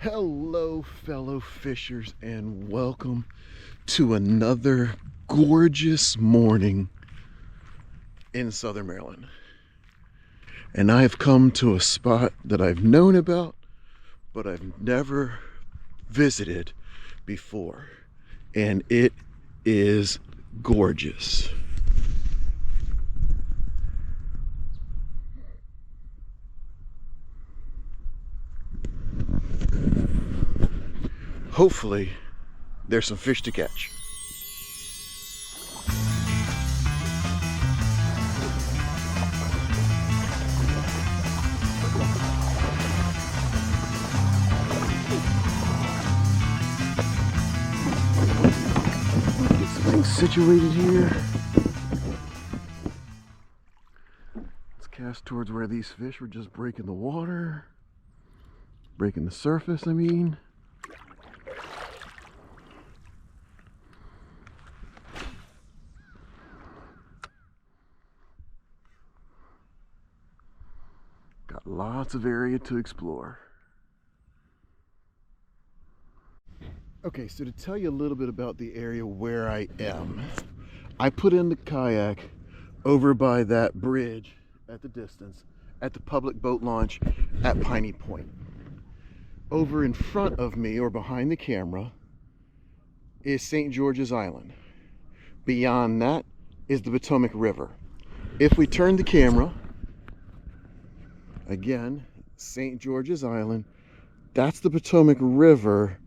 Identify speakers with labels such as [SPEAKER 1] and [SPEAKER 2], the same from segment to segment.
[SPEAKER 1] Hello, fellow fishers, and welcome to another gorgeous morning in Southern Maryland. And I have come to a spot that I've known about, but I've never visited before. And it is gorgeous. Hopefully, there's some fish to catch. Get some things situated here. Let's cast towards where these fish were just breaking the water. Breaking the surface, I mean. Got lots of area to explore. Okay, so to tell you a little bit about the area where I am, I put in the kayak over by that bridge at the distance at the public boat launch at Piney Point. Over in front of me, or behind the camera, is St. George's Island. Beyond that is the Potomac River. If we turn the camera, again, St. George's Island, that's the Potomac River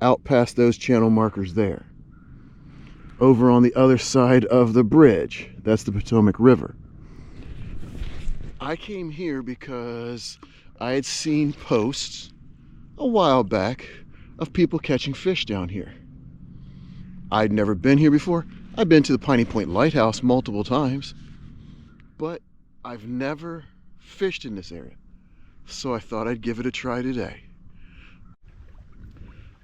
[SPEAKER 1] out past those channel markers there. Over on the other side of the bridge, that's the Potomac River. I came here because I had seen posts a while back of people catching fish down here. I'd never been here before. I've been to the Piney Point Lighthouse multiple times, but I've never fished in this area, so I thought I'd give it a try today.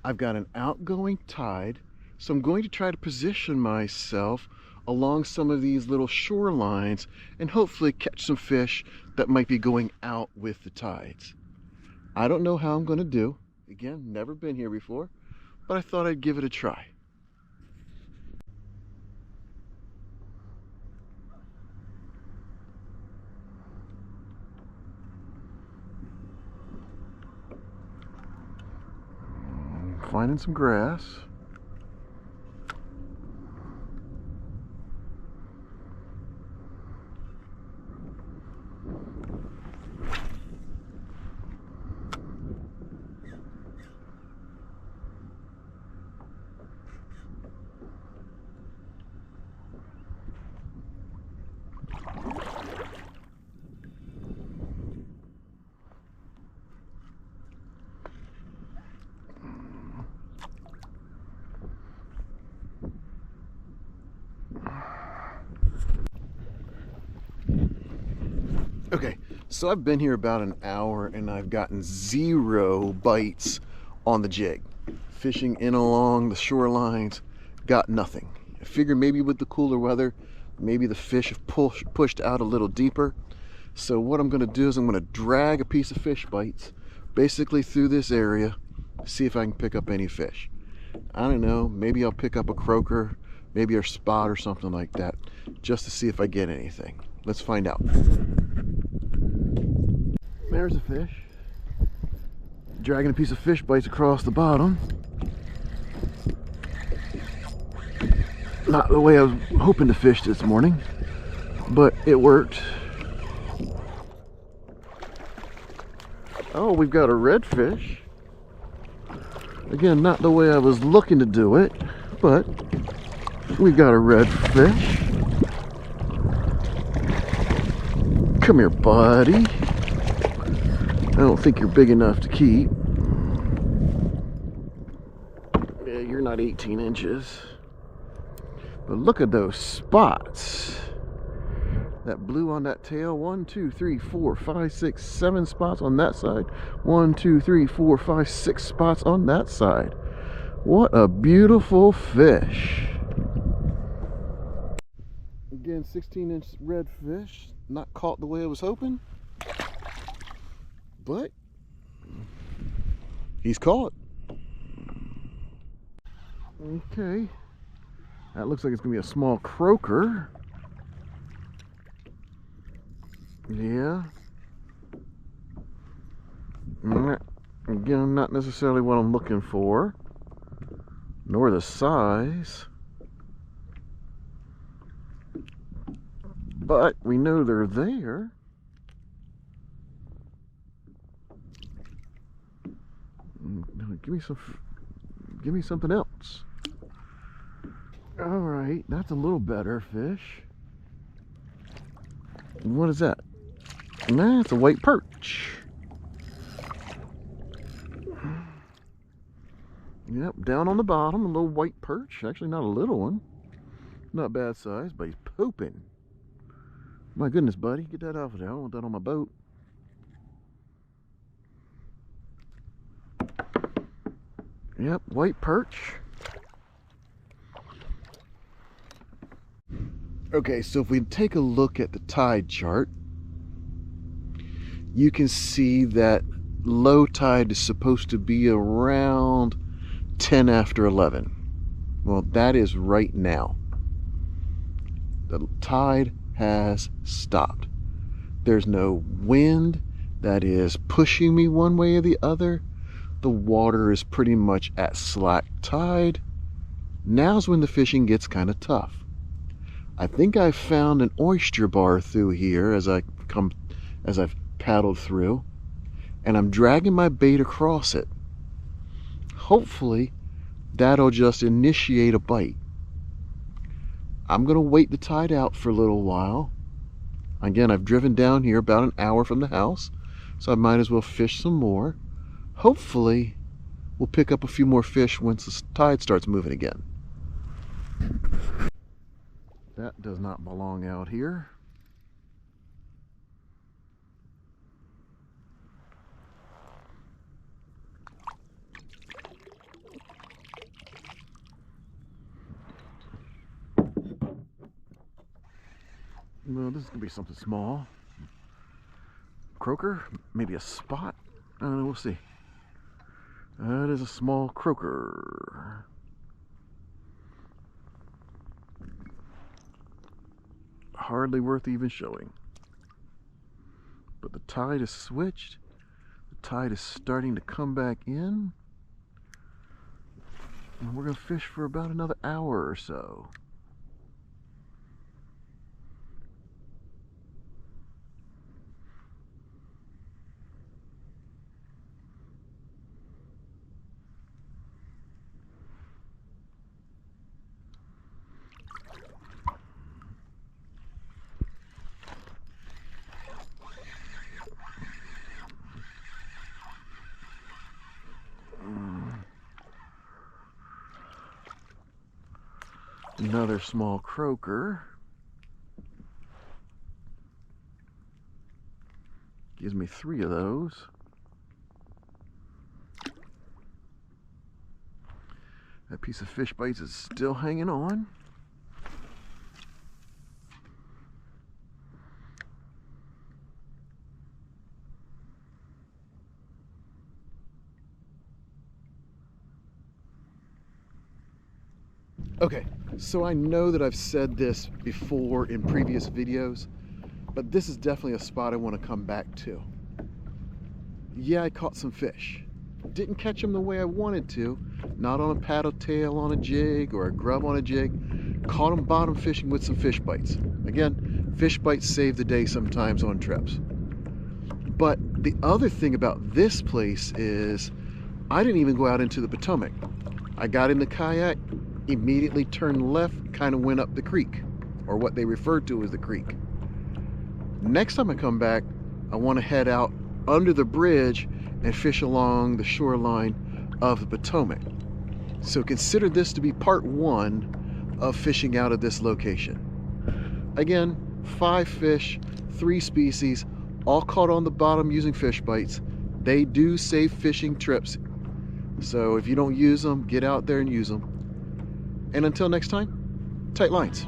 [SPEAKER 1] I've got an outgoing tide, so I'm going to try to position myself along some of these little shorelines and hopefully catch some fish that might be going out with the tides. I don't know how I'm going to do. Again, never been here before, but I thought I'd give it a try. Finding some grass. Okay, so I've been here about an hour and I've gotten 0 bites on the jig. Fishing in along the shorelines, got nothing. I figured maybe with the cooler weather, maybe the fish have pushed out a little deeper. So what I'm gonna do is I'm gonna drag a piece of fish bites basically through this area, see if I can pick up any fish. I don't know, maybe I'll pick up a croaker, maybe a spot or something like that, just to see if I get anything. Let's find out. There's a fish. Dragging a piece of fish bites across the bottom. Not the way I was hoping to fish this morning, but it worked. Oh, we've got a redfish. Again, not the way I was looking to do it, but we've got a redfish. Come here, buddy. I don't think you're big enough to keep. Yeah, you're not 18 inches. But look at those spots. That blue on that tail. 1, 2, 3, 4, 5, 6, 7 spots on that side. 1, 2, 3, 4, 5, 6 spots on that side. What a beautiful fish. Again, 16-inch redfish. Not caught the way I was hoping. But He's caught. Okay. That looks like it's going to be a small croaker. Yeah. Again, not necessarily what I'm looking for, nor the size. But we know they're there. Give me something else. All right, that's a little better fish. What is that? Nah, it's a white perch. Yep, down on the bottom, a little white perch. Actually, not a little one. Not bad size, but he's pooping. My goodness, buddy, get that off of there. I don't want that on my boat. Yep, white perch. Okay, so if we take a look at the tide chart, you can see that low tide is supposed to be around 10 after 11. Well, that is right now. The tide has stopped. There's no wind that is pushing me one way or the other. The water is pretty much at slack tide. Now's when the fishing gets kind of tough. I think I found an oyster bar through here as I've paddled through, and I'm dragging my bait across it. Hopefully that'll just initiate a bite. I'm gonna wait the tide out for a little while. Again, I've driven down here about an hour from the house, so I might as well fish some more. Hopefully we'll pick up a few more fish once the tide starts moving again. That does not belong out here. Well, this is gonna be something small. Croaker, maybe a spot. I don't know, we'll see. That is a small croaker. Hardly worth even showing. But the tide has switched. The tide is starting to come back in. And we're gonna fish for about another hour or so. Another small croaker. Gives me 3 of those. That piece of fish bites is still hanging on. Okay, so I know that I've said this before in previous videos, but this is definitely a spot I want to come back to. Yeah, I caught some fish. Didn't catch them the way I wanted to. Not on a paddle tail on a jig or a grub on a jig. Caught them bottom fishing with some fish bites. Again, fish bites save the day sometimes on trips. But the other thing about this place is I didn't even go out into the Potomac. I got in the kayak, immediately turned left, kind of went up the creek, or what they refer to as the creek. Next time I come back, I want to head out under the bridge and fish along the shoreline of the Potomac. So consider this to be part 1 of fishing out of this location. Again, 5 fish, 3 species, all caught on the bottom using fish bites. They do save fishing trips. So if you don't use them, get out there and use them. And until next time, tight lines.